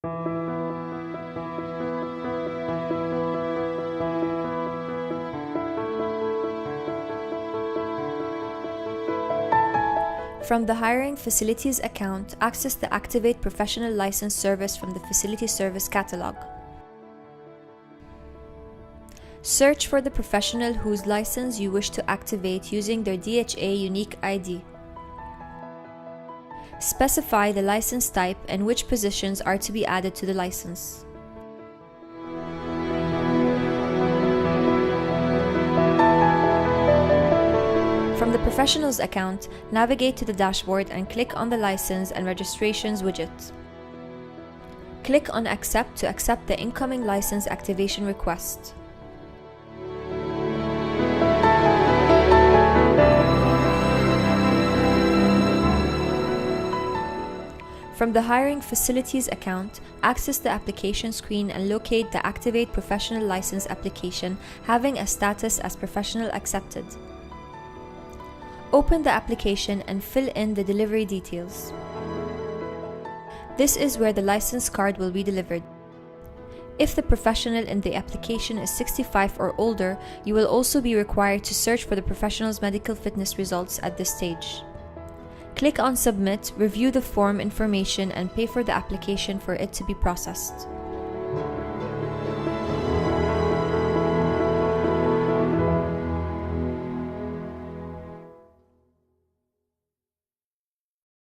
From the Hiring Facilities account, access the Activate Professional License service from the Facility Service catalog. Search for the professional whose license you wish to activate using their DHA unique ID. Specify the license type and which positions are to be added to the license. From the Professionals account, navigate to the dashboard and click on the License and Registrations widget. Click on Accept to accept the incoming license activation request. From the Hiring Facilities account, access the application screen and locate the Activate Professional License application having a status as Professional Accepted. Open the application and fill in the delivery details. This is where the license card will be delivered. If the professional in the application is 65 or older, you will also be required to search for the professional's medical fitness results at this stage. Click on Submit, review the form information, and pay for the application for it to be processed.